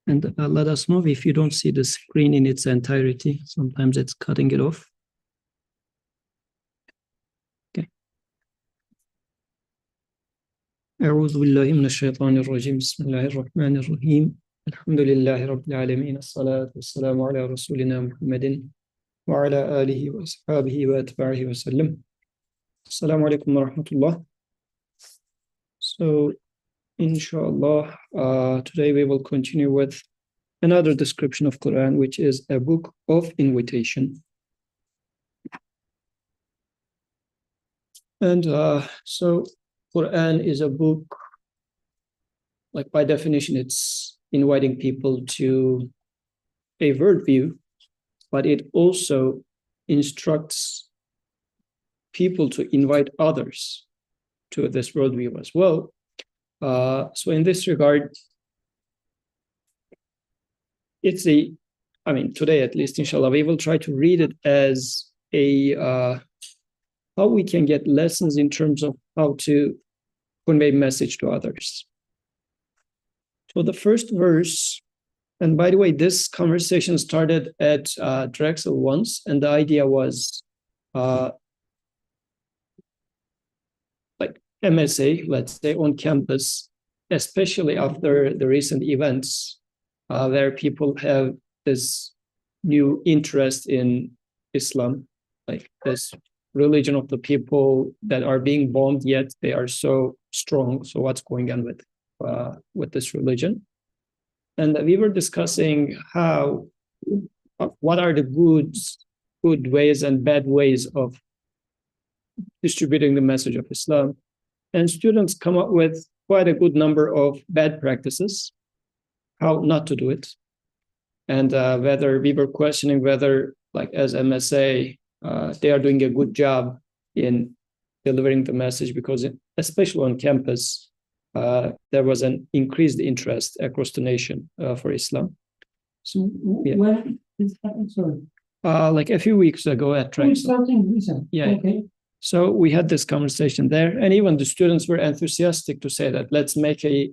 And let us know if you don't see the screen in its entirety. Sometimes it's cutting it off. Okay. أعوذ بالله من الشيطان الرجيم بسم الله الرحمن الرحيم الحمد لله رب العالمين الصلاة والسلام على رسولنا محمد وعلى آله وأصحابه وأتباعه وسلم. Assalamu alaikum wa rahmatullah. So, inshallah, today we will continue with another description of Quran, which is a book of invitation. And so Quran is a book, like by definition, it's inviting people to a worldview, but it also instructs people to invite others to this worldview as well. So in this regard, today at least, inshallah, we will try to read it as a how we can get lessons in terms of how to convey message to others. So the first verse, and by the way, this conversation started at Drexel once, and the idea was like MSA, let's say, on campus, especially after the recent events, where people have this new interest in Islam, like this religion of the people that are being bombed, yet they are so strong. So what's going on with this religion? And we were discussing what are the good ways and bad ways of distributing the message of Islam. And students come up with quite a good number of bad practices, how not to do it. And whether we were questioning whether, like as MSA, they are doing a good job in delivering the message, because especially on campus, there was an increased interest across the nation for Islam. So when this happened, sorry? Like a few weeks ago at Drexel. Starting recent. Yeah. Okay. So we had this conversation there, and even the students were enthusiastic to say that let's make a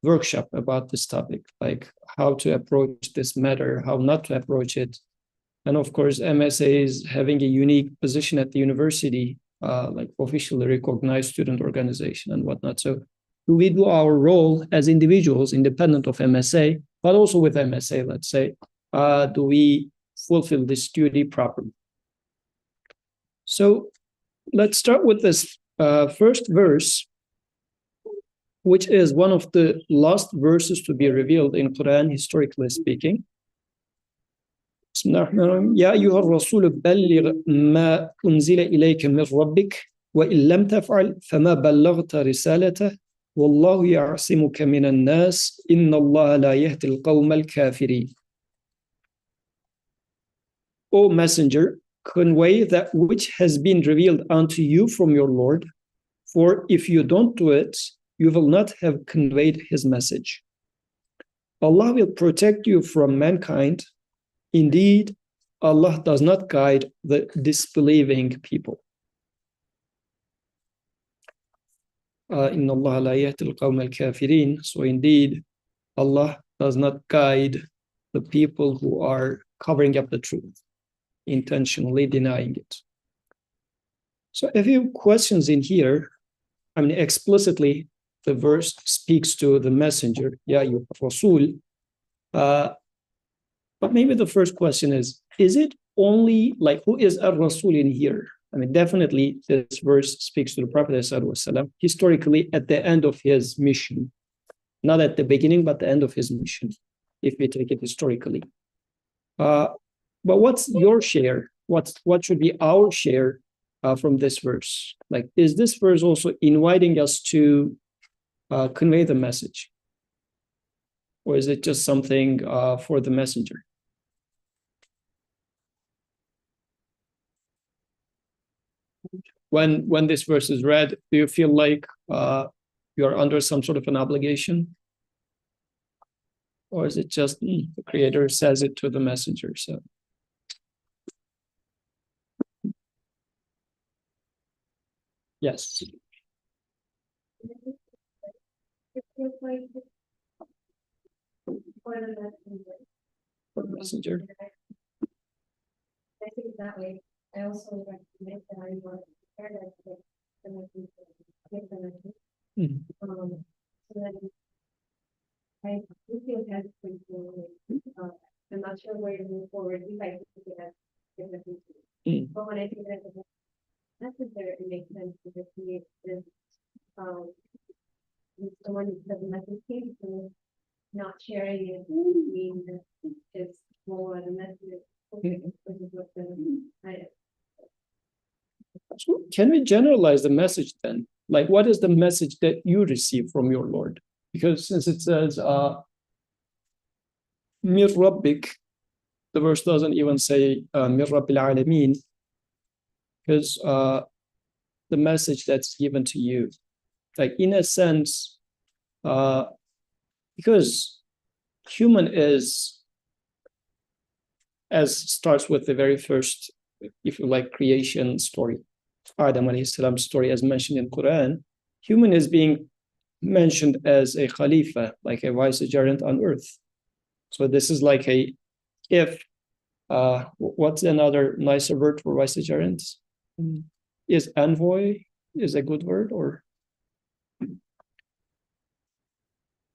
workshop about this topic, like how to approach this matter, how not to approach it. And of course, MSA is having a unique position at the university, like officially recognized student organization and whatnot. So we do our role as individuals, independent of MSA, but also with MSA, let's say, do we fulfill this duty properly? So let's start with this first verse, which is one of the last verses to be revealed in Quran, historically speaking. بسم الله الرحمن الرحيم يا أيها الرسول بلغ ما أنزل إليك من ربك وإن لم تفعل فما بلغت رسالته والله يعصمك من الناس إن الله لا يهدي القوم الكافرين. O Messenger, convey that which has been revealed unto you from your Lord, for if you don't do it, you will not have conveyed his message. Allah will protect you from mankind. Indeed, Allah does not guide the disbelieving people. Inna Allah la yahdi al-qawm al-kafirin. So indeed, Allah does not guide the people who are covering up the truth, intentionally denying it. So a few questions in here. Explicitly, the verse speaks to the messenger, Ya ayyuha Rasul. But maybe the first question is it only, like, who is Ar-Rasul in here? Definitely this verse speaks to the Prophet ﷺ, historically at the end of his mission. Not at the beginning, but the end of his mission, if we take it historically. But what's your share? What should be our share from this verse? Like, is this verse also inviting us to convey the message? Or is it just something for the messenger? When this verse is read, do you feel like you're under some sort of an obligation? Or is it just the Creator says it to the messenger? So yes. For the messenger. For the messenger. I think that way. I also recommend that I want to prepare that with the messenger. So that I do feel that's pretty cool. I'm not sure where to move forward if I think it as different. But when I think that the messenger, it makes sense because he is someone who doesn't message him, so not sharing it means it's more the message. So can we generalize the message then? Like, what is the message that you receive from your Lord? Because since it says, Mir Rabbik, the verse doesn't even say Mir Rabbil Alameen, because the message that's given to you. Like, in a sense, because human is, as starts with the very first, if you like, creation story, Adam alayhi salam story, as mentioned in Quran, human is being mentioned as a khalifa, like a vicegerent on earth. So this is like a, if, what's another nicer word for vicegerent? Is envoy is a good word, or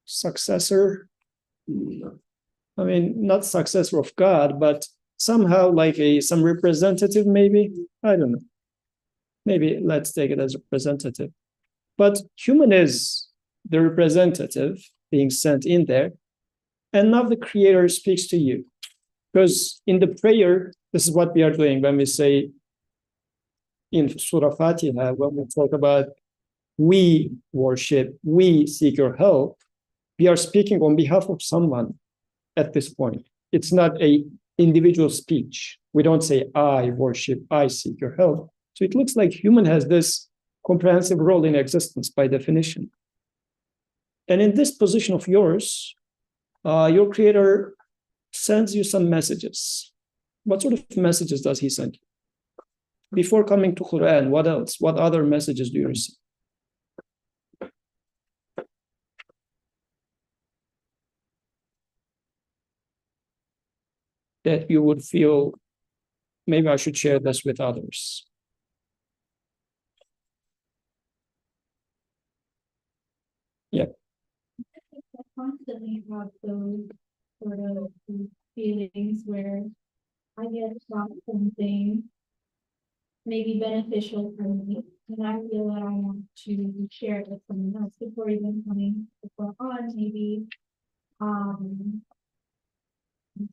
successor? I mean, not successor of God, but somehow like some representative, maybe. I don't know. Maybe let's take it as representative. But human is the representative being sent in there. And now the Creator speaks to you. Because in the prayer, this is what we are doing when we say in Surah Fatiha, when we talk about we worship, we seek your help, we are speaking on behalf of someone at this point. It's not an individual speech. We don't say, I worship, I seek your help. So it looks like human has this comprehensive role in existence by definition. And in this position of yours, your Creator sends you some messages. What sort of messages does he send you? Before coming to Quran, what else? What other messages do you receive? That you would feel, maybe I should share this with others. Yeah. I constantly have those sort of feelings where I get taught something maybe beneficial for me, and I feel that I want to share it with someone else before even coming to Quran, maybe.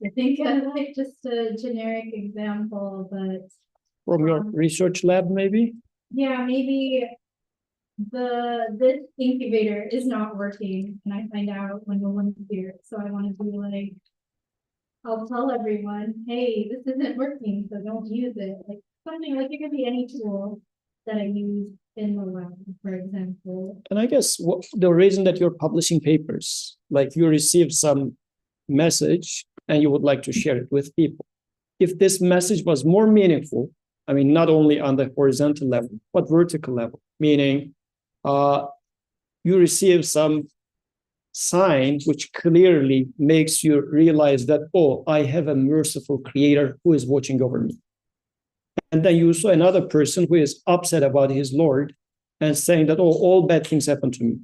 I think like just a generic example, but From your research lab, maybe? yeah, maybe this incubator is not working, and I find out when no one's here. So I want to do like, I'll tell everyone, hey, this isn't working, so don't use it. Like something like it could be any tool that I use in the lab, for example. And I guess the reason that you're publishing papers, like you receive some message and you would like to share it with people. If this message was more meaningful, I mean, not only on the horizontal level, but vertical level, meaning you receive some sign which clearly makes you realize that, oh, I have a merciful Creator who is watching over me. And then you saw another person who is upset about his Lord and saying that, oh, all bad things happen to me.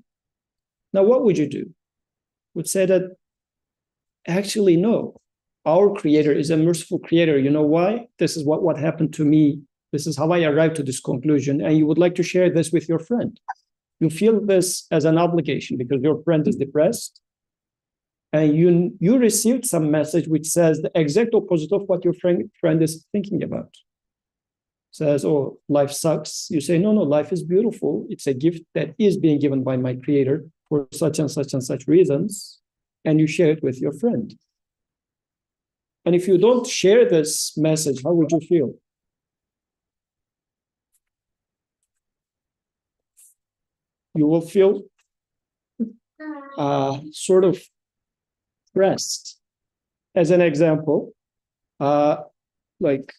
Now, what would you do? Would say that, actually, no, our Creator is a merciful Creator. You know why? This is what happened to me. This is how I arrived to this conclusion. And you would like to share this with your friend. You feel this as an obligation because your friend is depressed. And you received some message which says the exact opposite of what your friend is thinking about. Says, oh, life sucks. You say, no, life is beautiful. It's a gift that is being given by my Creator for such and such and such reasons. And you share it with your friend. And if you don't share this message, how would you feel? You will feel sort of pressed. As an example, like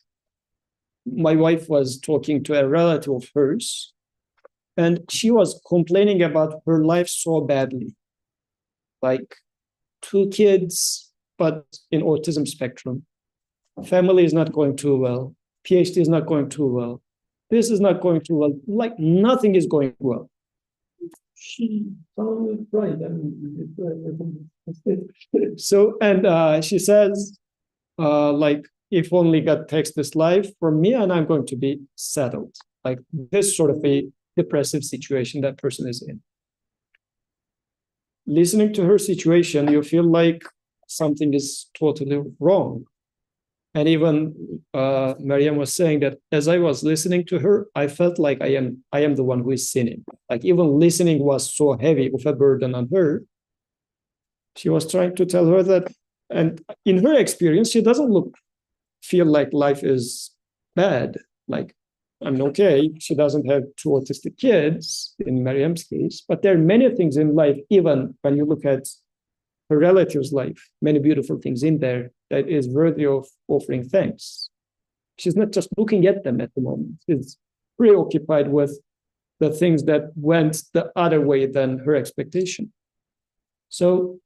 my wife was talking to a relative of hers, and she was complaining about her life so badly. Like 2 kids, but in autism spectrum. Family is not going too well. PhD is not going too well. This is not going too well. Like nothing is going well. She found it right. I mean, So, and she says, like, if only God takes this life from me and I'm going to be settled. Like this sort of a depressive situation that person is in. Listening to her situation, you feel like something is totally wrong. And even Mariam was saying that as I was listening to her, I felt like I am the one who is sinning. Like even listening was so heavy of a burden on her. She was trying to tell her that, and in her experience, she doesn't feel like life is bad. Like, I'm okay. She doesn't have 2 autistic kids in Mariam's case, but there are many things in life, even when you look at her relative's life, many beautiful things in there that is worthy of offering thanks. She's not just looking at them at the moment. She's preoccupied with the things that went the other way than her expectation. So,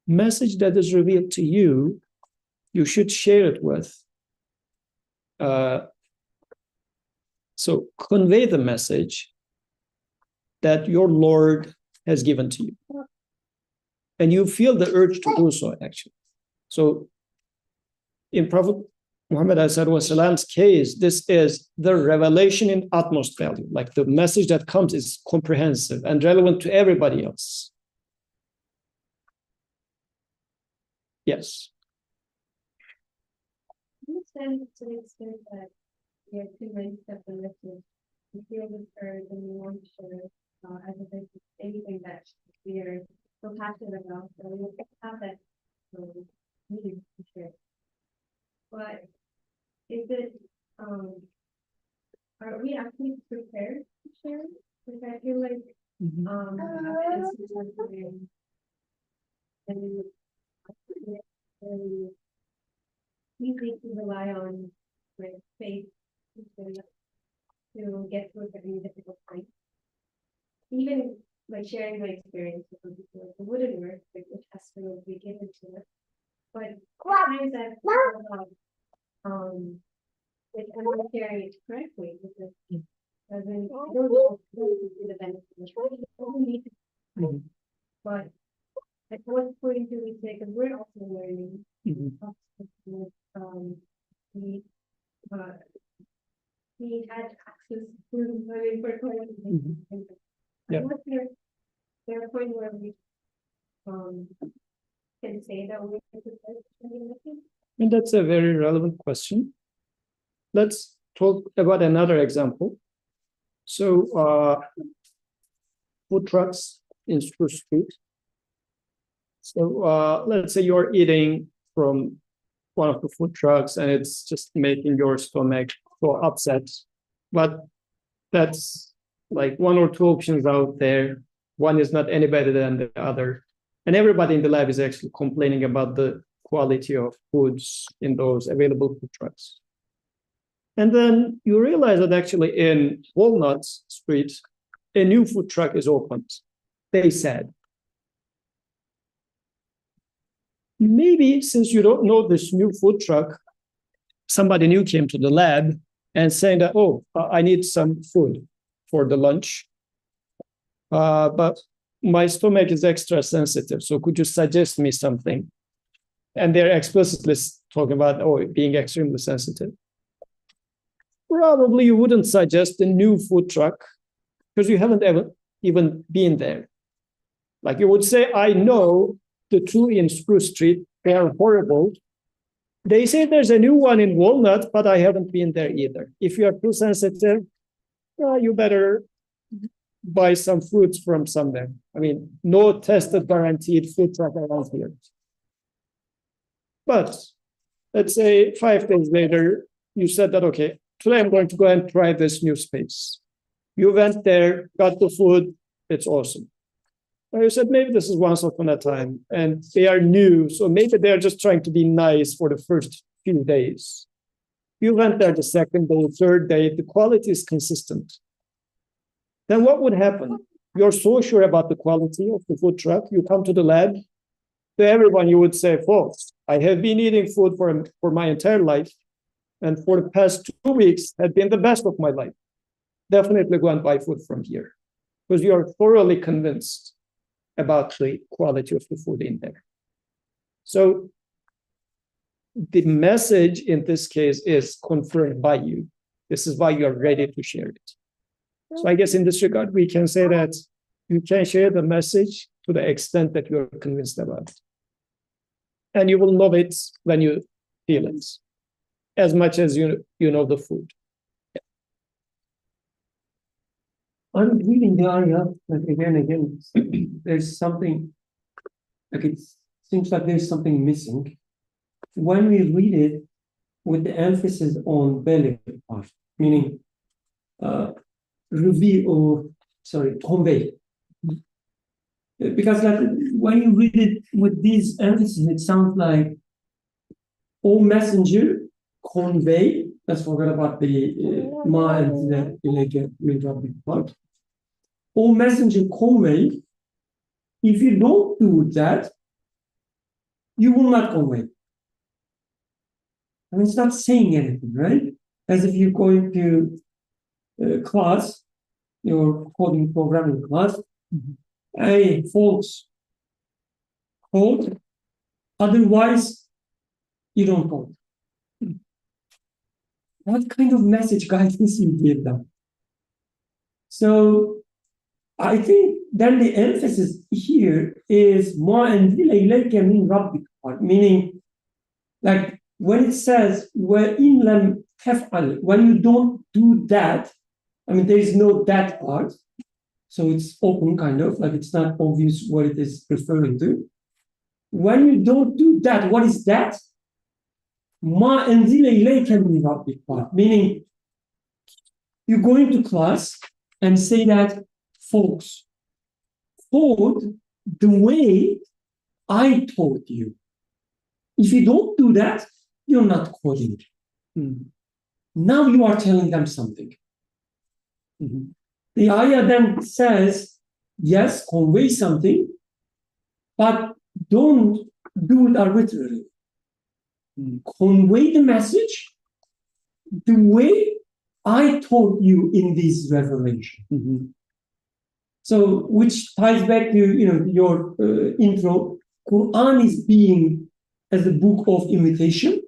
message that is revealed to you, you should share it with. So convey the message that your Lord has given to you. And you feel the urge to do so, actually. So in Prophet Muhammad Sallam's case, this is the revelation in utmost value. Like the message that comes is comprehensive and relevant to everybody else. Yes. I understand to the extent that you're convinced of the message, you feel disturbed and you want to share as if it's anything that you're so passionate about, so you have that need to share. But is it, are we actually prepared to share? Because I feel like, and easy to rely on with faith to get through a very difficult time. Even like sharing my experience with some people, it wouldn't work, like it has to be given to us. But times I've thought about like I'm not sharing it correctly because as in I don't know the benefit of it. You don't need to, but at what point do we say, because we're also learning, we had access to learning for quite Yeah. what's there a point where we can say that we're And that's a very relevant question. Let's talk about another example. So food trucks in Spruce Street. So let's say you're eating from one of the food trucks and it's just making your stomach so upset. But that's like 1 or 2 options out there. One is not any better than the other. And everybody in the lab is actually complaining about the quality of foods in those available food trucks. And then you realize that actually in Walnut Street, a new food truck is opened. They said, maybe since you don't know this new food truck, somebody new came to the lab and saying that, oh, I need some food for the lunch. But my stomach is extra sensitive. So could you suggest me something? And they're explicitly talking about, oh, being extremely sensitive. Probably you wouldn't suggest a new food truck because you haven't ever even been there. Like you would say, I know the 2 in Spruce Street, they are horrible. They say there's a new one in Walnut, but I haven't been there either. If you are too sensitive, you better buy some fruits from somewhere. I mean, no tested guaranteed food truck around here. But let's say 5 days later, you said that, okay, today I'm going to go and try this new space. You went there, got the food, it's awesome. And you said, maybe this is once upon a time, and they are new, so maybe they're just trying to be nice for the first few days. You went there the 2nd day, 3rd day, the quality is consistent. Then what would happen? you're so sure about the quality of the food truck, you come to the lab, to everyone you would say, folks, I have been eating food for my entire life, and for the past 2 weeks have been the best of my life. Definitely go and buy food from here, because you are thoroughly convinced about the quality of the food in there. So the message in this case is confirmed by you. This is why you are ready to share it. So I guess in this regard, we can say that you can share the message to the extent that you're convinced about it. And you will know it when you feel it, as much as you know the food. I'm reading the ayah, like again and again. There's something, like it seems like there's something missing. When we read it with the emphasis on belly part, meaning reveal or convey. Because like when you read it with this emphasis, it sounds like, "O messenger, convey." Let's forget about the ma and the ilayka part. "O messenger, convey." If you don't do that, you will not convey. And it's not saying anything, right? As if you're going to class, your coding programming class. Hey, folks, code. Otherwise, you don't code. What kind of message guidance you give them? So I think then the emphasis here is ma anzila ilayka min rabbik, meaning like when it says وَإِن لَمْ تَفْعَلْ, when you don't do that, I mean there is no that part, so it's open kind of, like it's not obvious what it is referring to. When you don't do that, what is that? Ma anzila ilayka min rabbik part, meaning you go into class and say that, folks, code the way I taught you. If you don't do that, you're not coding. Now you are telling them something. The ayah then says, yes, convey something, but don't do it arbitrarily. Convey the message the way I taught you in this revelation. So, which ties back to your intro. Quran is being as a book of invitation.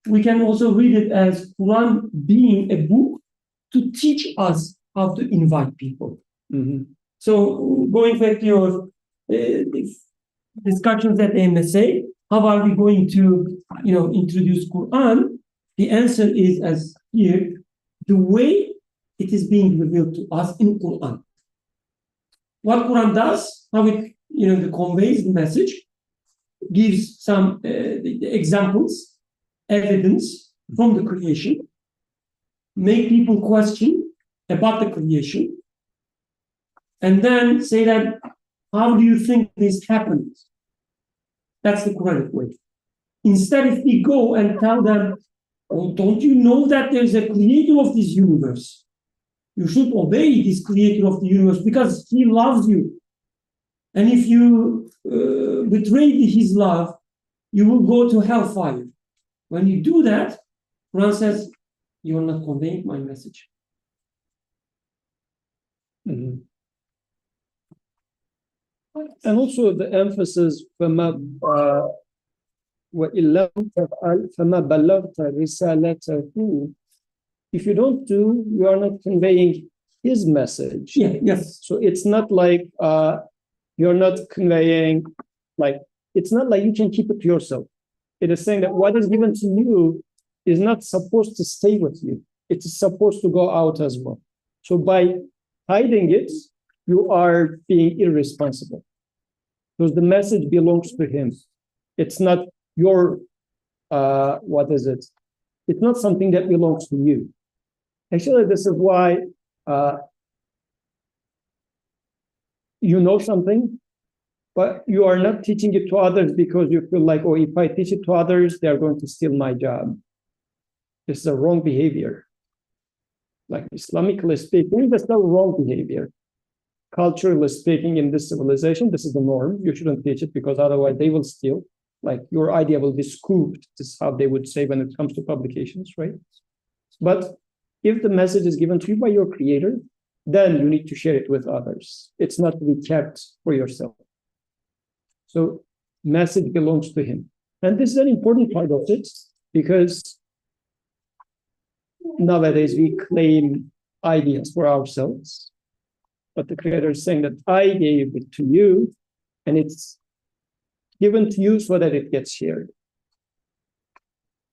We can also read it as Quran being a book to teach us how to invite people. So, going back to your discussions at MSA, how are we going to introduce Quran? The answer is as here, the way it is being revealed to us in Quran. What Quran does, how it conveys the message, gives some examples, evidence from the creation, make people question about the creation, and then say that, how do you think this happened? That's the Quranic way. Instead, if we go and tell them, oh, don't you know that there's a creator of this universe? You should obey this creator of the universe because he loves you. And if you betray his love, you will go to hellfire. When you do that, Quran says, you are not conveying my message. And also the emphasis, وَإِن لَمْ تَفْعَلْ فَمَا بَلَّغْتَ رِسَالَتَهُ. If you don't do, you are not conveying his message. Yes. So it's not like you're not conveying, like, it's not like you can keep it to yourself. It is saying that what is given to you is not supposed to stay with you. It is supposed to go out as well. So by hiding it, you are being irresponsible. Because the message belongs to him. It's not your, It's not something that belongs to you. Actually, this is why you know something, but you are not teaching it to others because you feel like, oh, if I teach it to others, they're going to steal my job. This is a wrong behavior. Like Islamically speaking, that's not wrong behavior. culturally speaking, in this civilization, this is the norm. You shouldn't teach it because otherwise they will steal. Like your idea will be scooped. This is how they would say when it comes to publications, right? But if the message is given to you by your creator, then you need to share it with others. It's not to be kept for yourself. So message belongs to him. And this is an important part of it because nowadays we claim ideas for ourselves. But the creator is saying that I gave it to you and it's given to you so that it gets shared.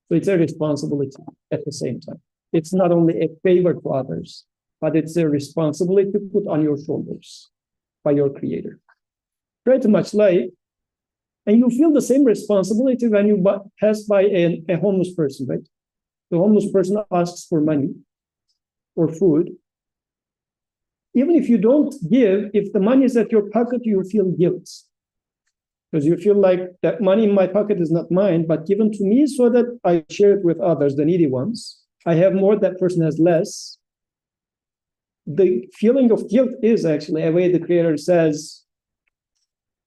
So it's a responsibility at the same time. It's not only a favor to others, but it's a responsibility to put on your shoulders by your creator. Pretty much like, and you feel the same responsibility when you pass by a homeless person, right? The homeless person asks for money or food. Even if you don't give, if the money is at your pocket, you feel guilt. Because you feel like that money in my pocket is not mine, but given to me so that I share it with others, the needy ones. I have more, that person has less. The feeling of guilt is actually a way the creator says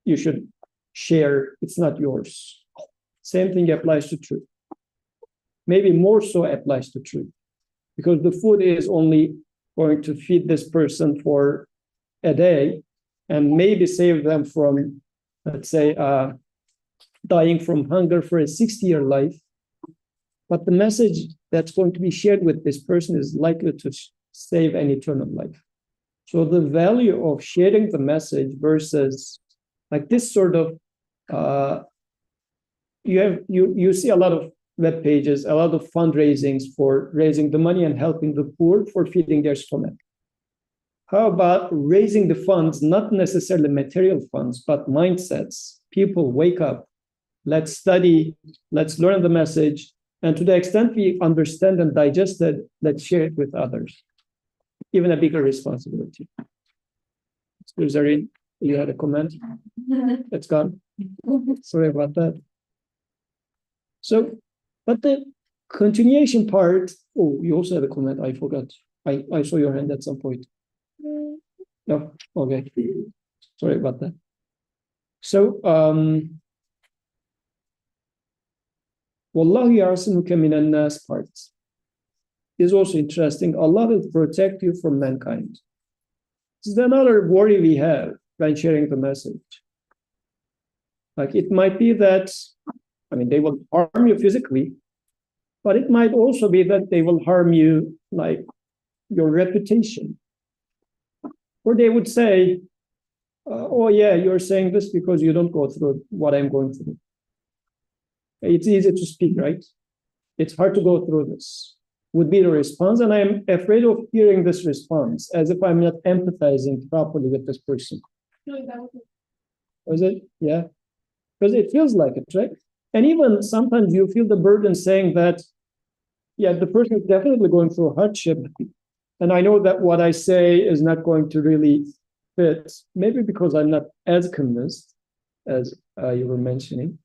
you should share, it's not yours. Same thing applies to truth. Maybe more so applies to truth. Because the food is only going to feed this person for a day and maybe save them from, let's say, dying from hunger for a 60-year life. But the message that's going to be shared with this person is likely to save an eternal life. So the value of sharing the message versus like this sort of, you see a lot of web pages, a lot of fundraisings for raising the money and helping the poor for feeding their stomach. How about raising the funds, not necessarily material funds, but mindsets? People wake up, let's study, let's learn the message, and to the extent we understand and digest it, let's share it with others. Even a bigger responsibility. Zareen, you had a comment? It's gone. Sorry about that. So, but the continuation part, oh, you also had a comment, I forgot. I saw your hand at some point. No, okay. Sorry about that. So, Wallahu ya'asimuka minan nas part is also interesting. Allah will protect you from mankind. This is another worry we have when sharing the message. Like it might be that, I mean, they will harm you physically, but it might also be that they will harm you, like your reputation. Or they would say, oh yeah, you're saying this because you don't go through what I'm going through. It's easy to speak, right? It's hard to go through this, would be the response. And I'm afraid of hearing this response as if I'm not empathizing properly with this person. Was it? Yeah. Because it feels like it, right? And even sometimes you feel the burden saying that, yeah, the person is definitely going through a hardship. And I know that what I say is not going to really fit, maybe because I'm not as convinced as you were mentioning.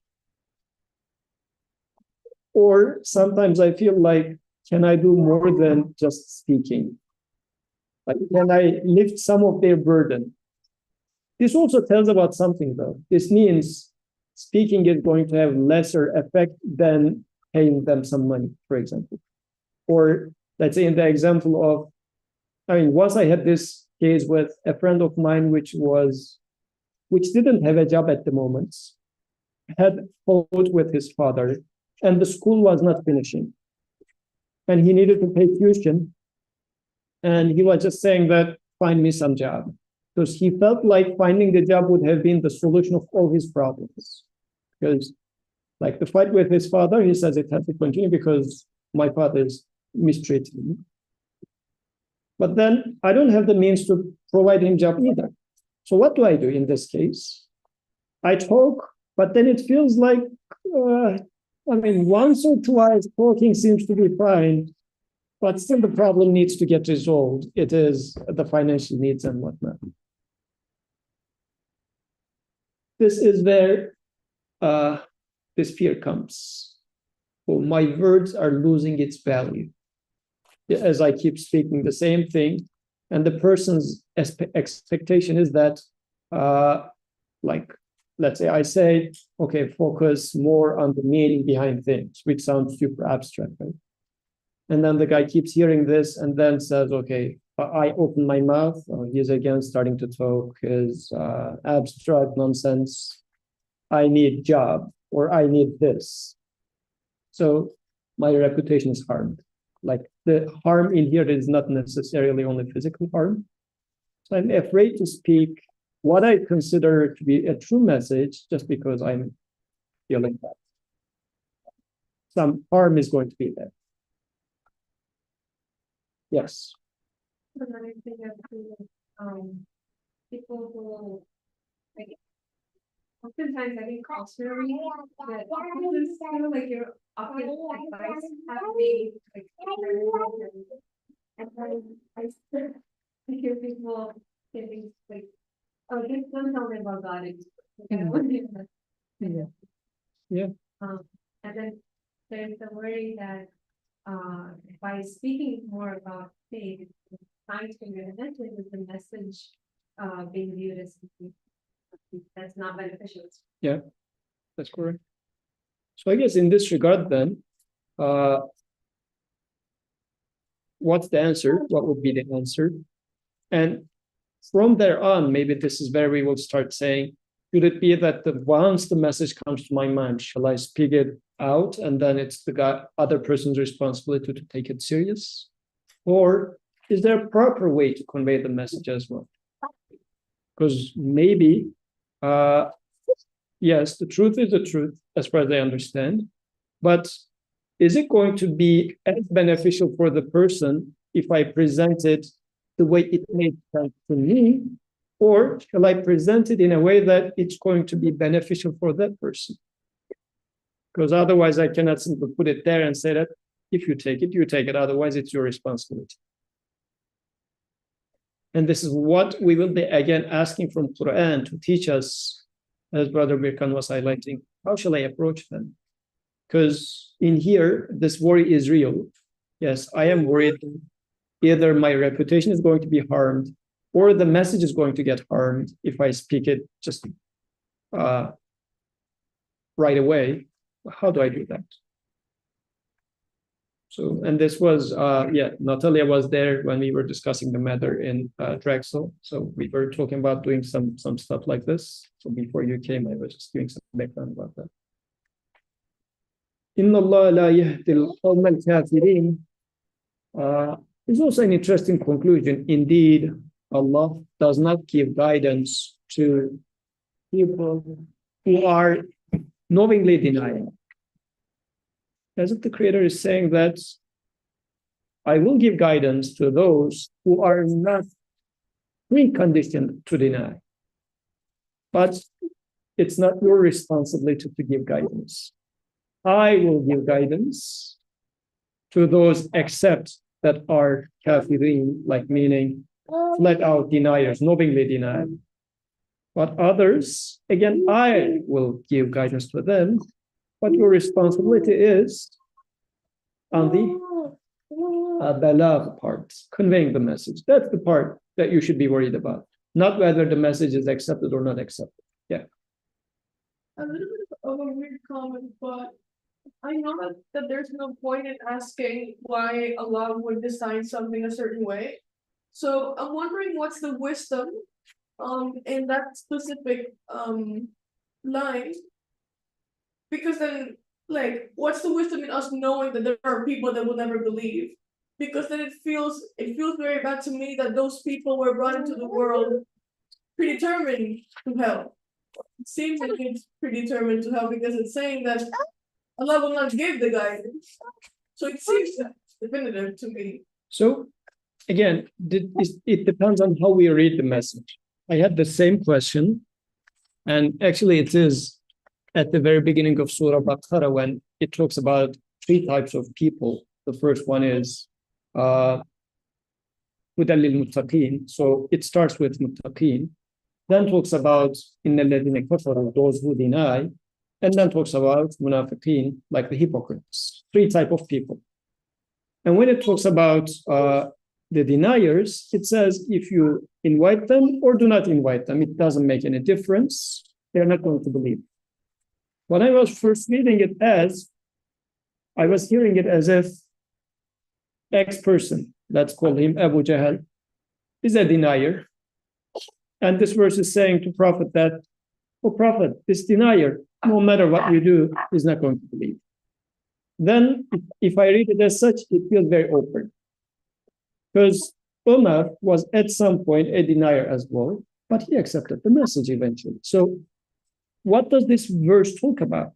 Or sometimes I feel like, can I do more than just speaking? Like, can I lift some of their burden? This also tells about something, though. This means speaking is going to have lesser effect than paying them some money, for example. Or let's say in the example of, I mean, once I had this case with a friend of mine, which didn't have a job at the moment, had fought with his father, and the school was not finishing. And he needed to pay tuition. And he was just saying that, find me some job. Because he felt like finding the job would have been the solution of all his problems. Because like the fight with his father, he says it has to continue because my father is mistreating me. But then I don't have the means to provide him job either. So what do I do in this case? I talk, but then it feels like, I mean, once or twice talking seems to be fine, but still the problem needs to get resolved. It is the financial needs and whatnot. This is where this fear comes. Oh, my words are losing its value. As I keep speaking the same thing, and the person's expectation is that, like, let's say I say, okay, focus more on the meaning behind things, which sounds super abstract, right? And then the guy keeps hearing this and then says, okay, I open my mouth. He's again starting to talk his abstract nonsense. I need job, or I need this. So my reputation is harmed. Like, the harm in here is not necessarily only physical harm. So I'm afraid to speak what I consider to be a true message just because I'm feeling that some harm is going to be there. Yes. Another thing people who, like, oftentimes I think culturally that this is kind of like your often advice have me like and I hear people getting like, oh, just don't tell me about God. Yeah. And then there's the worry that by speaking more about faith, trying to present it with the message being viewed as that's not beneficial. Yeah, that's correct. So I guess in this regard, then, what's the answer? What would be the answer? And from there on, maybe this is where we will start saying, could it be that once the message comes to my mind, shall I speak it out, and then it's the other person's responsibility to take it serious? Or is there a proper way to convey the message as well? Because maybe, yes, the truth is the truth, as far as I understand, but is it going to be as beneficial for the person if I present it the way it made sense to me, or shall I present it in a way that it's going to be beneficial for that person? Because otherwise I cannot simply put it there and say that if you take it, you take it. Otherwise, it's your responsibility. And this is what we will be again asking from Quran to teach us, as Brother Birkan was highlighting. How shall I approach them? Because in here, this worry is real. Yes, I am worried either my reputation is going to be harmed or the message is going to get harmed if I speak it just right away. How do I do that? So, and this was, Natalia was there when we were discussing the matter in Drexel. So we were talking about doing some stuff like this. So before you came, I was just doing some background about that. Inna Allah la yahdil qawm al-kafirin. There's also an interesting conclusion. Indeed, Allah does not give guidance to people who are knowingly denying. As if the Creator is saying that I will give guidance to those who are not preconditioned to deny. But it's not your responsibility to give guidance. I will give guidance to those except that are kafirin, like meaning flat out deniers, knowingly deny. But others, again, I will give guidance to them. But your responsibility is on the balagh part, conveying the message. That's the part that you should be worried about, not whether the message is accepted or not accepted. Yeah. A little bit of a weird comment, but I know that there's no point in asking why Allah would design something a certain way. So I'm wondering what's the wisdom in that specific line. Because then, like, what's the wisdom in us knowing that there are people that will never believe? Because then it feels very bad to me that those people were brought into the world predetermined to hell. It seems like it's predetermined to hell because it's saying that Allah will not give the guidance. So it seems definitive to me. So again, it depends on how we read the message. I had the same question, and actually it is at the very beginning of Surah Baqarah when it talks about three types of people. The first one is Hudan lil Muttaqin. So it starts with Muttaqin, then talks about Innal ladhina kafaru, those who deny, and then talks about Munafiqin, like the hypocrites. Three types of people. And when it talks about the deniers, it says if you invite them or do not invite them, it doesn't make any difference. They're not going to believe. When I was first reading it I was hearing it as if X person, let's call him Abu Jahl, is a denier. And this verse is saying to Prophet that, oh Prophet, this denier, no matter what you do, is not going to believe. Then if I read it as such, it feels very awkward. Because Umar was at some point a denier as well, but he accepted the message eventually. So what does this verse talk about?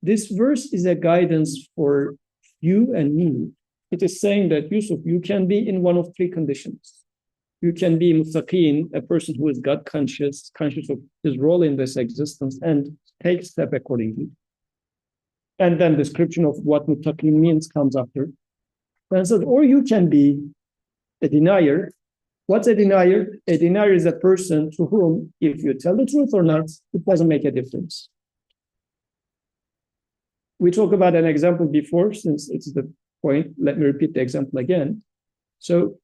This verse is a guidance for you and me. It is saying that, Yusuf, you can be in one of three conditions. You can be muttaqin, a person who is God conscious of his role in this existence, and take step accordingly. And then description of what muttaqin means comes after. And so, or you can be a denier. What's a denier? A denier is a person to whom, if you tell the truth or not, it doesn't make a difference. We talked about an example before, since it's the point. Let me repeat the example again. So,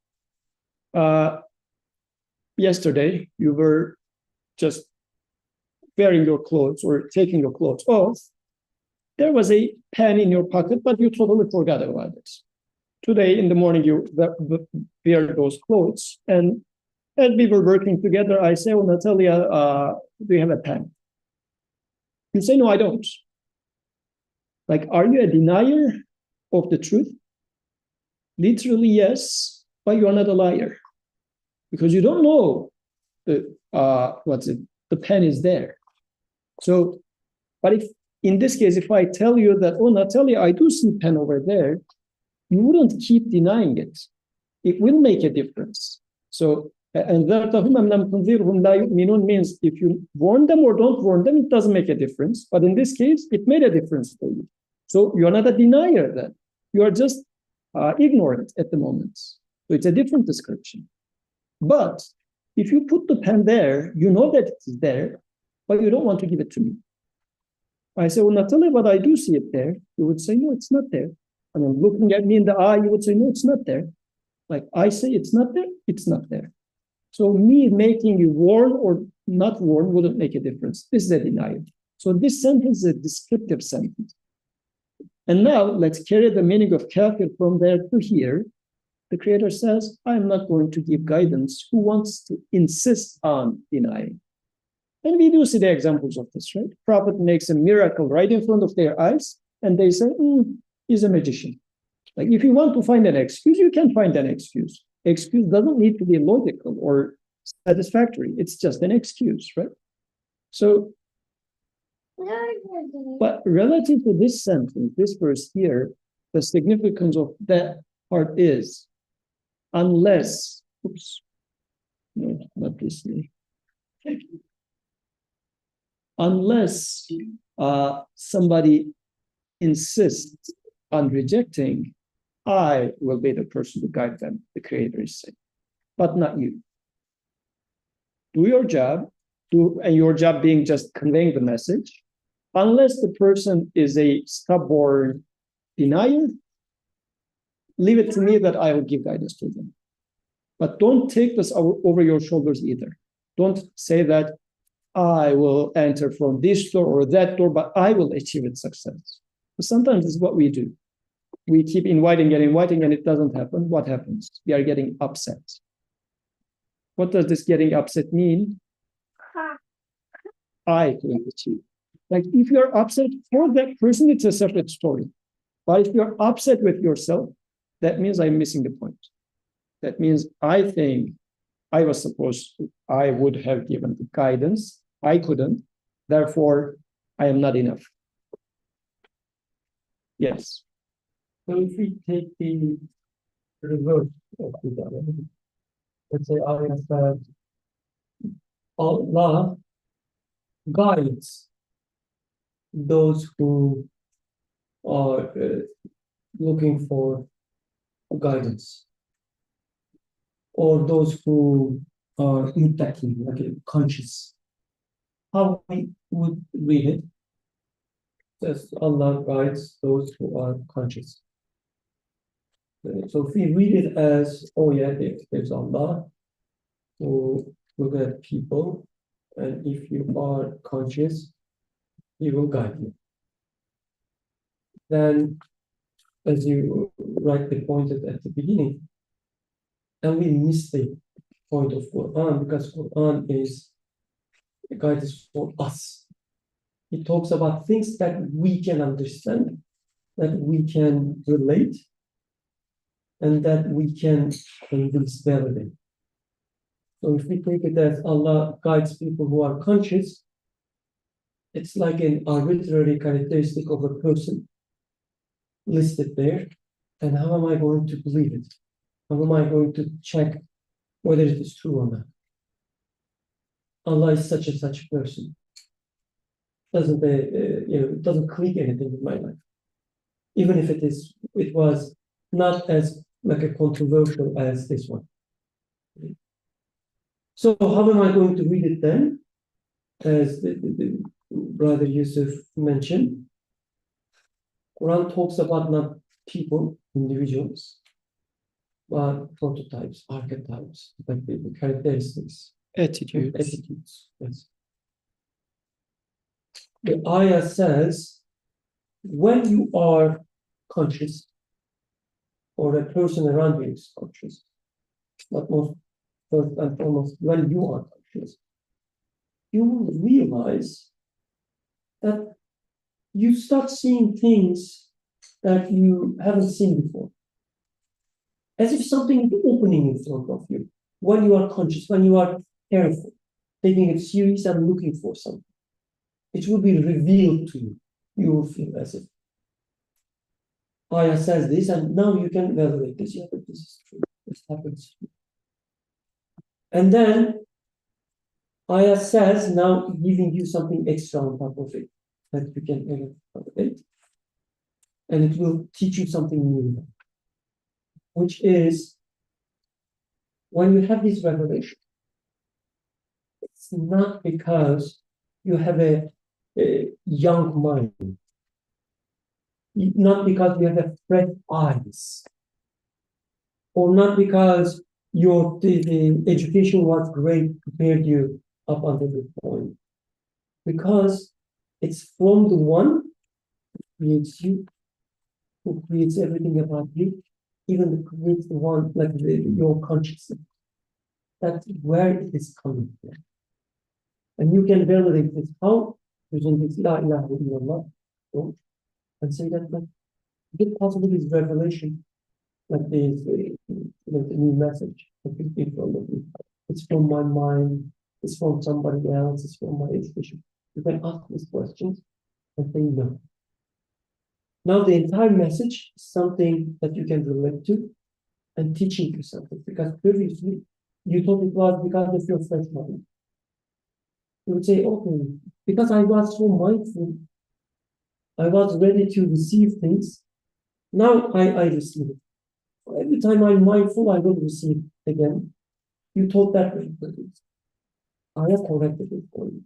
yesterday, you were just wearing your clothes or taking your clothes off. There was a pen in your pocket, but you totally forgot about it. Today in the morning, you wear those clothes. And as we were working together, I say, well, Natalia, do you have a pen? You say, no, I don't. Like, are you a denier of the truth? Literally, yes, but you're not a liar. Because you don't know the pen is there. So, but if in this case, if I tell you that, oh, Natalia, I do see pen over there, you wouldn't keep denying it. It will make a difference. So, and means if you warn them or don't warn them, it doesn't make a difference. But in this case, it made a difference for you. So you're not a denier then. You are just ignorant at the moment. So it's a different description. But if you put the pen there, you know that it is there, but you don't want to give it to me. I say, well, Natalia, but I do see it there. You would say, no, it's not there. And then looking at me in the eye, you would say, no, it's not there. Like I say, it's not there, it's not there. So me making you warn or not warn wouldn't make a difference. This is a denial. So this sentence is a descriptive sentence. And now let's carry the meaning of kafir from there to here. The Creator says, I'm not going to give guidance who wants to insist on denying. And we do see the examples of this, right? Prophet makes a miracle right in front of their eyes, and they say, he's a magician. Like if you want to find an excuse, you can find an excuse. Excuse doesn't need to be logical or satisfactory. It's just an excuse, right? So, but relative to this sentence, this verse here, the significance of that part is, unless, no, not this way. Unless somebody insists on rejecting, I will be the person to guide them, the Creator is saying, but not you. Do your job, and your job being just conveying the message. Unless the person is a stubborn denier, leave it to me that I will give guidance to them. But don't take this over your shoulders either. Don't say that I will enter from this door or that door, but I will achieve its success. But sometimes it's what we do. We keep inviting and it doesn't happen. What happens? We are getting upset. What does this getting upset mean? I couldn't achieve. Like if you're upset for that person, it's a separate story. But if you're upset with yourself, that means I'm missing the point. That means I think I would have given the guidance. I couldn't. Therefore, I am not enough. Yes. So if we take the reverse of the, let's say I said, Allah guides those who are looking for guidance, or those who are muttaqin, like conscious. How we would read it? Says Allah guides those who are conscious. So if we read it as, oh yeah, there's Allah who look at people, and if you are conscious, He will guide you. Then, as you rightly pointed at the beginning, and we miss the point of Quran because Quran is a guidance for us. It talks about things that we can understand, that we can relate, and that we can convince validate. So if we take it as Allah guides people who are conscious, it's like an arbitrary characteristic of a person listed there. And how am I going to believe it? How am I going to check whether it is true or not? Allah is such and such a person. It doesn't click anything in my life. Even if it was not as like a controversial as this one. So how am I going to read it then? As the brother Yusuf mentioned, Quran talks about not people, individuals, but prototypes, archetypes, like the characteristics, attitudes. Yes. The ayah says, when you are conscious, or a person around you is conscious, but first and foremost, when you are conscious, you will realize that you start seeing things that you haven't seen before. As if something is opening in front of you. When you are conscious, when you are careful, taking it serious and looking for something, it will be revealed to you. You will feel as if Ayah says this, and now you can validate this. Yeah, but this is true. This happens. And then Ayah says, now giving you something extra on top of it that you can validate. And it will teach you something new, which is when you have this revelation, it's not because you have a young mind, not because you have fresh eyes, or not because the education was great, prepared you up until this point, because it's from the one who creates you, who creates everything about you, even who creates the one like your consciousness. That's where it is coming from. And you can validate this how using this La ilaha illallah and say that like it possibly is revelation, like this like a new message that is in front of you. It's from my mind, it's from somebody else, it's from my education. You can ask these questions and say no. Now the entire message is something that you can relate to and teaching you something, because previously you thought it was because of your fresh mind. You would say, okay, because I was so mindful, I was ready to receive things. Now I receive it. Every time I'm mindful, I will receive again. You thought that I have corrected it for you.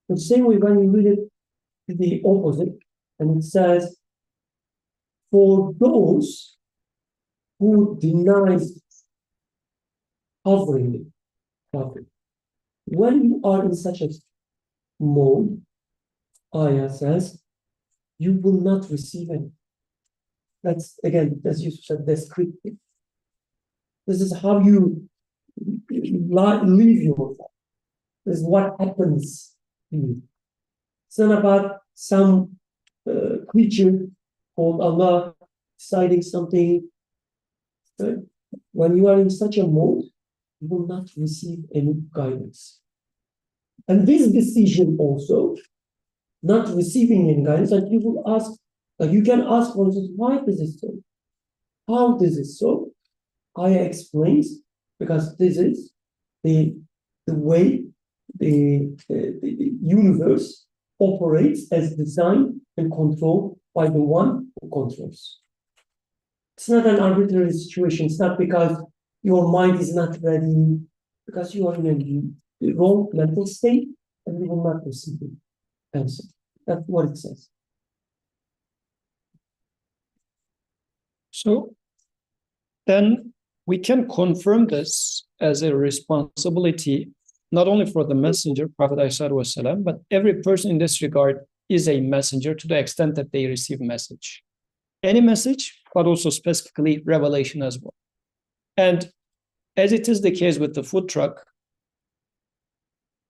The same way when you read it the opposite, and it says, for those who denies hovering profit. When you are in such a mode, Ayah says, you will not receive any. That's, again, as you said, descriptive. This is how you live your life. This is what happens to you. It's not about some creature called Allah deciding something. Right? When you are in such a mode, you will not receive any guidance. And this decision also, not receiving any guidance, and you will ask, you can ask for instance, why this is so? How this is so? Ayah explains, because this is the way the universe operates as designed and controlled by the one who controls. It's not an arbitrary situation. It's not because your mind is not ready, because you are in a wrong mental state, and you will not receive the answer. That's what it says. So then we can confirm this as a responsibility, not only for the messenger, Prophet ﷺ, but every person in this regard is a messenger to the extent that they receive message. Any message, but also specifically revelation as well. And as it is the case with the food truck,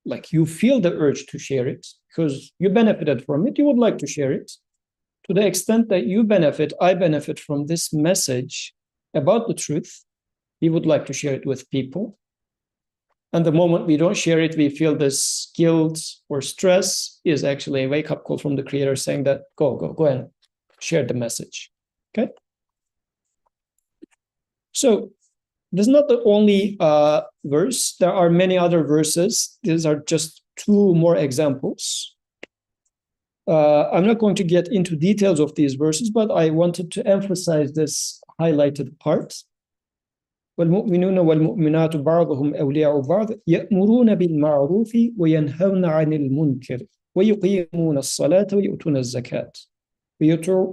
like you feel the urge to share it because you benefited from it, you would like to share it. To the extent that you benefit, I benefit from this message about the truth, we would like to share it with people. And the moment we don't share it, we feel this guilt or stress is actually a wake-up call from the Creator saying that go and share the message. Okay? So this is not the only verse. There are many other verses. These are just two more examples. I'm not going to get into details of these verses, but I wanted to emphasize this highlighted part. والمؤمنون والمؤمنات بعضهم أولياء بعض يأمرون بالمعروف وينهون عن المنكر ويقيمون الصلاة ويؤتون الزكاة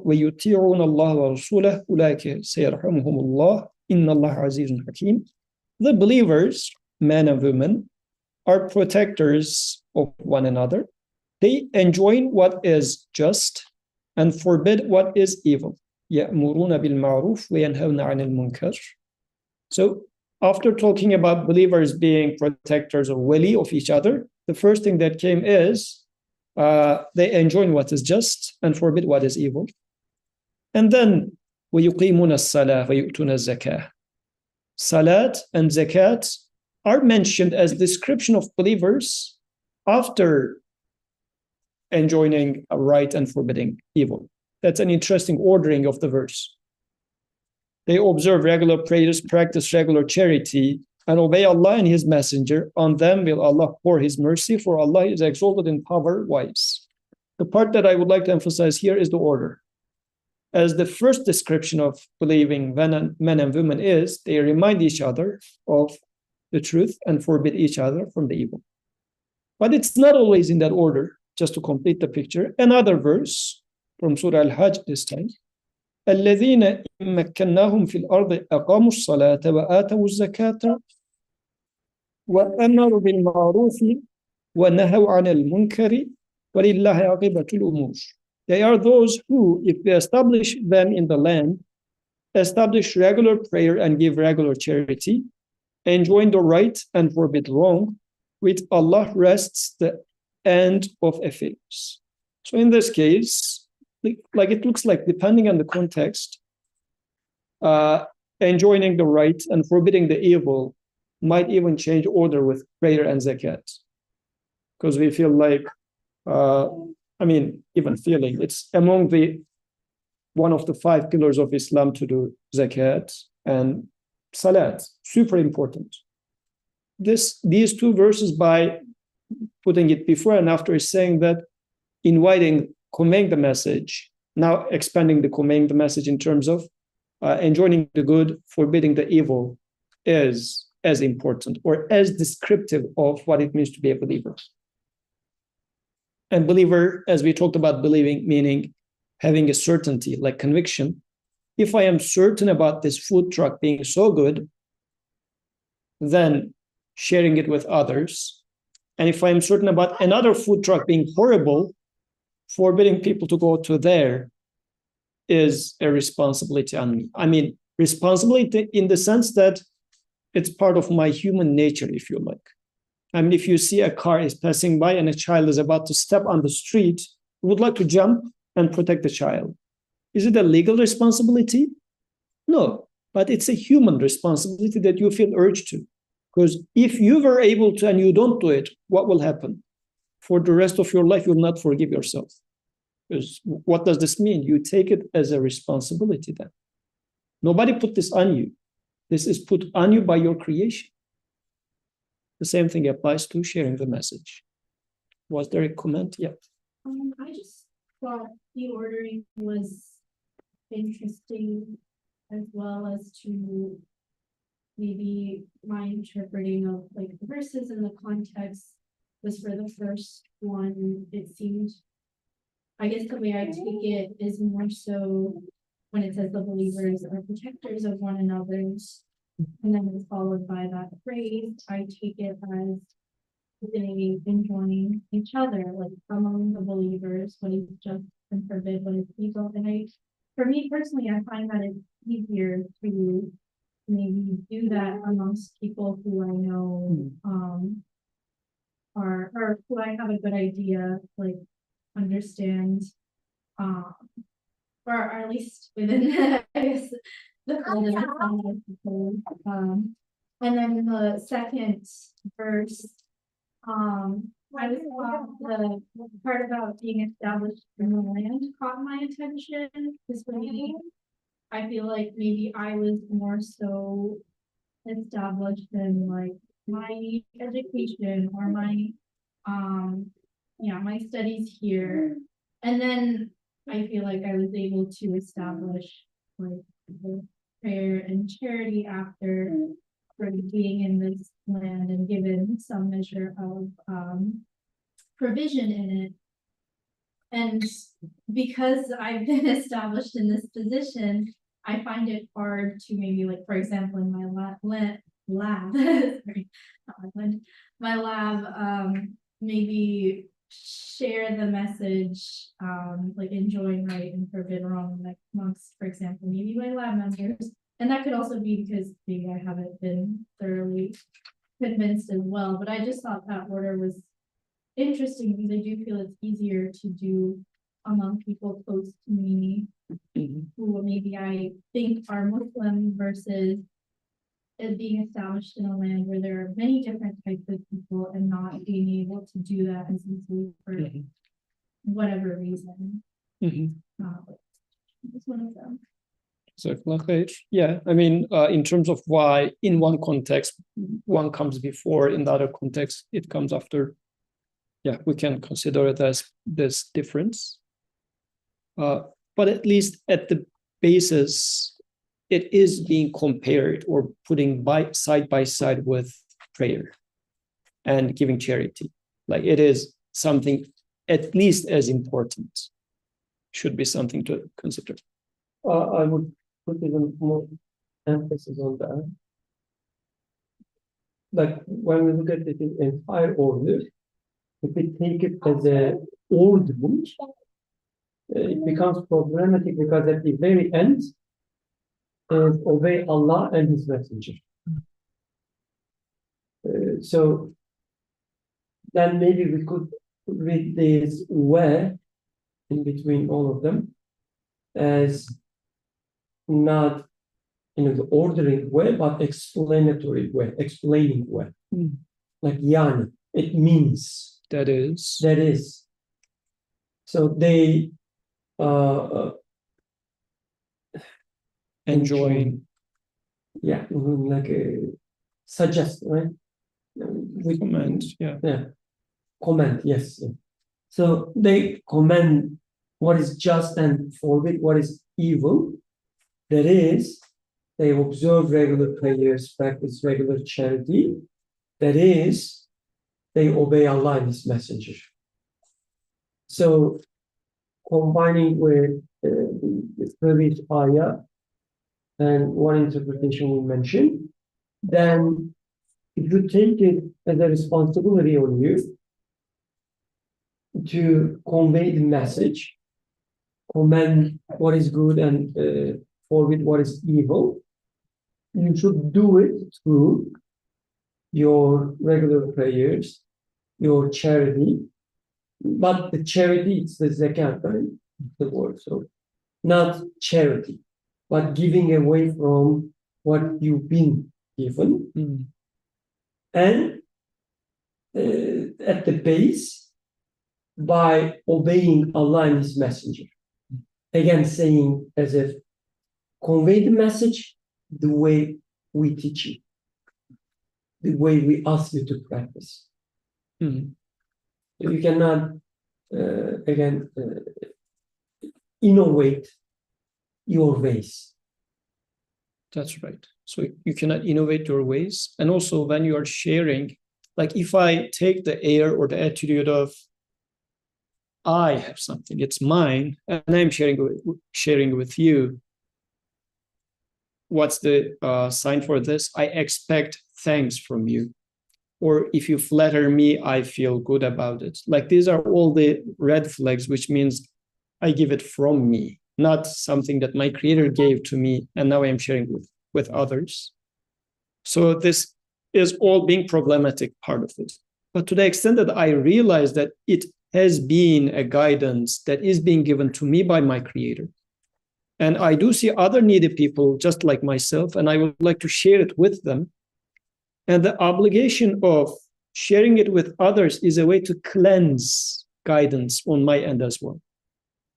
ويطيعون الله ورسوله أولئك سيرحمهم الله إن الله عزيز حكيم. The believers, men and women, are protectors of one another. They enjoin what is just and forbid what is evil. يأمرون بالمعروف وينهون عن المنكر. So after talking about believers being protectors or wali of each other, the first thing that came is they enjoin what is just and forbid what is evil. And then وَيُقِيمُونَ الصَّلَاةَ وَيُؤْتُونَ الزَّكَاةَ. Salat and zakat are mentioned as description of believers after enjoining a right and forbidding evil. That's an interesting ordering of the verse. They observe regular prayers, practice regular charity, and obey Allah and His Messenger. On them will Allah pour His mercy, for Allah is exalted in power, wise. The part that I would like to emphasize here is the order. As the first description of believing men and women is, they remind each other of the truth and forbid each other from the evil. But it's not always in that order. Just to complete the picture, another verse from Surah Al-Hajj this time. الذين مكناهم في الأرض أقاموا الصلاة وآتوا الزكاة وأمروا بالمعروف ونهوا عن المنكر ولله عاقبة الأمور. They are those who, if we establish them in the land, establish regular prayer and give regular charity, enjoin the right and forbid wrong, with Allah rests the end of affairs. So in this case, like it looks like, depending on the context, enjoining the right and forbidding the evil might even change order with prayer and zakat. Because we feel like, even feeling, it's among one of the 5 pillars of Islam to do zakat and salat, super important. These two verses, by putting it before and after, is saying that conveying the message, now expanding conveying the message in terms of enjoining the good, forbidding the evil, is as important or as descriptive of what it means to be a believer. And believer, as we talked about believing, meaning having a certainty, like conviction. If I am certain about this food truck being so good, then sharing it with others. And if I'm certain about another food truck being horrible, forbidding people to go to there is a responsibility on me. I mean, responsibility in the sense that it's part of my human nature, if you like. I mean, if you see a car is passing by and a child is about to step on the street, you would like to jump and protect the child. Is it a legal responsibility? No, but it's a human responsibility that you feel urged to. Because if you were able to and you don't do it, what will happen? For the rest of your life, you will not forgive yourself. Because what does this mean? You take it as a responsibility then. Nobody put this on you. This is put on you by your creation. The same thing applies to sharing the message. Was there a comment? Yeah. I just thought the ordering was interesting, as well as to maybe my interpreting of like the verses and the context was for the first one. It seemed, I guess the way I take it is more so when it says the believers are protectors of one another's, and then it's followed by that phrase, I take it as they enjoying each other, like among the believers, what is just and forbid, what is evil. And for me personally, I find that it's easier to maybe do that amongst people who I know or who I have a good idea, like understand, or at least within I guess the fold of the people. And then in the second verse, I was thought the part about being established in the land caught my attention. Because for me, I feel like maybe I was more so established in like my education or my my studies here. And then I feel like I was able to establish like the prayer and charity after for being in this land and given some measure of provision in it. And because I've been established in this position, I find it hard to maybe, like, for example, in my lab, sorry, my lab, maybe share the message, like enjoying right and forbid wrong, like amongst, for example, maybe my lab members. And that could also be because maybe I haven't been thoroughly convinced as well. But I just thought that order was interesting because I do feel it's easier to do among people close to me who maybe I think are Muslim versus as being established in a land where there are many different types of people and not being able to do that as easily for whatever reason. It's one of them. So, yeah, I mean, in terms of why in one context one comes before, in the other context it comes after, yeah, we can consider it as this difference. But at least at the basis, it is being compared or putting side by side with prayer and giving charity. Like it is something at least as important, should be something to consider. I would put even more emphasis on that. Like when we look at the entire order, if we take it as a order, it becomes problematic because at the very end is obey Allah and His Messenger. So then maybe we could read this where in between all of them as not the ordering way, but explanatory way, explaining way. Like yani, it means. That is. So they enjoying. Yeah, like suggest, right? Comment, yeah. Comment, yes. So they commend what is just and forbid what is evil. That is, they observe regular prayers, practice regular charity. That is, they obey Allah and His Messenger. So, combining with the previous ayah and one interpretation we mentioned, then if you take it as a responsibility on you to convey the message, commend what is good and forbid what is evil, you should do it through your regular prayers, your charity, but the charity, it's the zakat, right? The word, so not charity, but giving away from what you've been given. And at the base, by obeying Allah and His Messenger. Again, saying as if convey the message the way we teach you, the way we ask you to practice. You cannot, innovate your ways. That's right. So you cannot innovate your ways. And also when you are sharing, like if I take the air or the attitude of I have something, it's mine, and I'm sharing with you, what's the sign for this? I expect thanks from you. Or if you flatter me, I feel good about it. Like these are all the red flags, which means I give it from me, not something that my creator gave to me and now I'm sharing with others. So this is all being problematic part of it. But to the extent that I realize that it has been a guidance that is being given to me by my creator, and I do see other needy people just like myself, and I would like to share it with them. And the obligation of sharing it with others is a way to cleanse guidance on my end as well.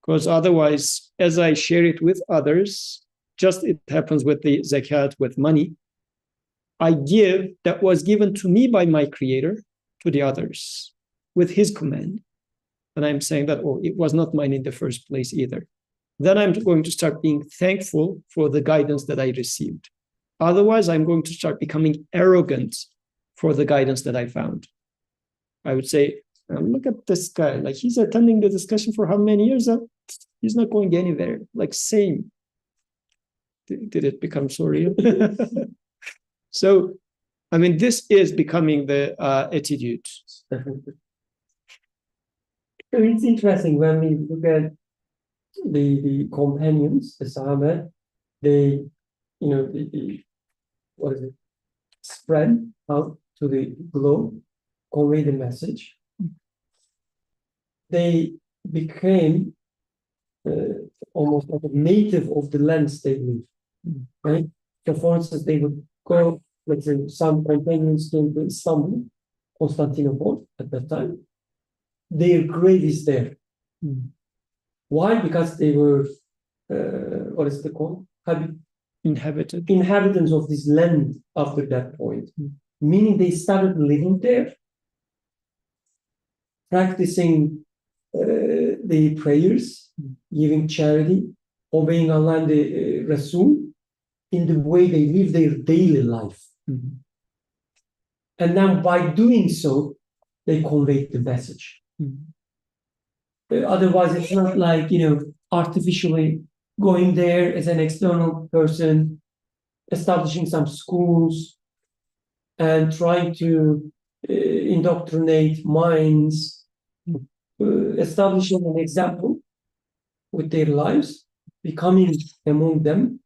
Because otherwise, as I share it with others, just it happens with the zakat, with money, I give that was given to me by my creator to the others with his command. And I'm saying that, oh, it was not mine in the first place either. Then I'm going to start being thankful for the guidance that I received. Otherwise, I'm going to start becoming arrogant for the guidance that I found. I would say, look at this guy. Like he's attending the discussion for how many years? He's not going anywhere. Like same. Did it become so real? So, I mean, this is becoming the attitude. It's interesting when we look at the companions, the Sahaba, they, what is it? Spread out to the globe, convey the message. They became almost like a native of the lands they live, right? So, for instance, they would go, let's say, some companions came to Istanbul, Constantinople at that time. Their grave is there. Why? Because they were, what is it called? Inhabitants of this land after that point. Meaning they started living there, practicing the prayers, giving charity, obeying Allah and the Rasul in the way they live their daily life. And then by doing so, they conveyed the message. Otherwise, it's not like, artificially going there as an external person, establishing some schools and trying to indoctrinate minds, establishing an example with their lives, becoming among them,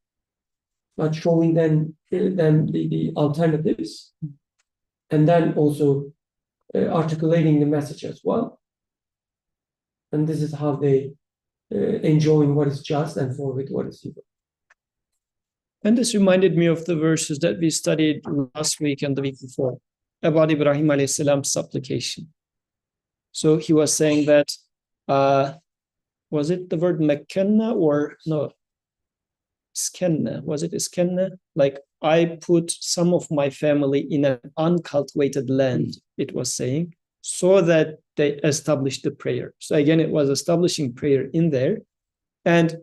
but showing them the alternatives, and then also articulating the message as well. And this is how they enjoying what is just and forget what is evil. And this reminded me of the verses that we studied last week and the week before about Ibrahim alayhi salam's supplication. So he was saying that, was it the word Mekkenna or no? Iskenna. Was it Iskenna? Like I put some of my family in an uncultivated land, it was saying, so that they established the prayer. So again, it was establishing prayer in there. And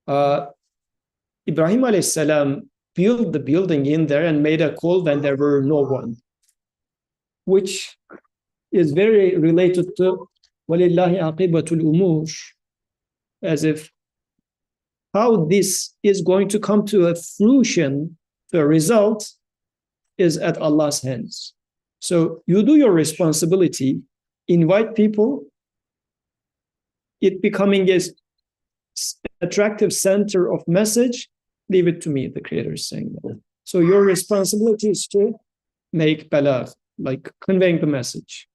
Ibrahim alayhi salam built the building in there and made a call when there were no one, which is very related to وَلِلَّهِ عَقِبَةُ الْأُمُورِ, as if how this is going to come to a fruition, the result is at Allah's hands. So you do your responsibility, invite people, it becoming an attractive center of message, leave it to me, the Creator is saying that. So your responsibility is to make balagh, like conveying the message,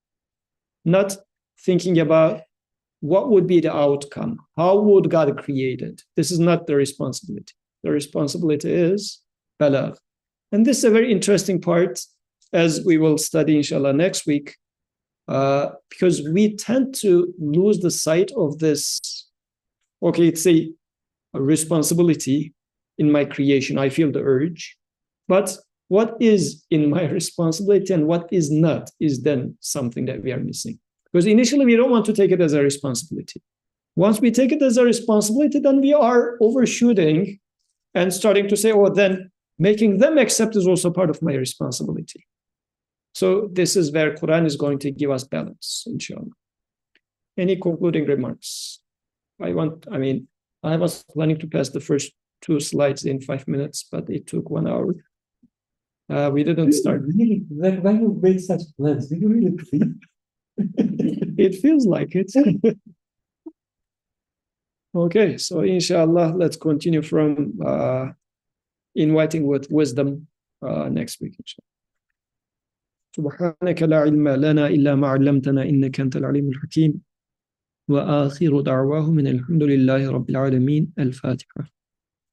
not thinking about what would be the outcome, how would God create it. This is not the responsibility. The responsibility is balagh. And this is a very interesting part, as we will study inshallah next week, because we tend to lose the sight of this. Okay, it's a responsibility in my creation. I feel the urge, but what is in my responsibility and what is not is then something that we are missing. Because initially we don't want to take it as a responsibility. Once we take it as a responsibility, then we are overshooting and starting to say, oh, then making them accept is also part of my responsibility. So this is where Quran is going to give us balance, inshallah. Any concluding remarks? I was planning to pass the first 2 slides in 5 minutes, but it took 1 hour. We didn't start. Really, like when you make such plans, do you really believe? It feels like it. Okay, so inshallah, let's continue from inviting with wisdom next week. سبحانك لا علم لنا إلا ما علمتنا إنك أنت العليم الحكيم وآخر دعواهم من الحمد لله رب العالمين الفاتحة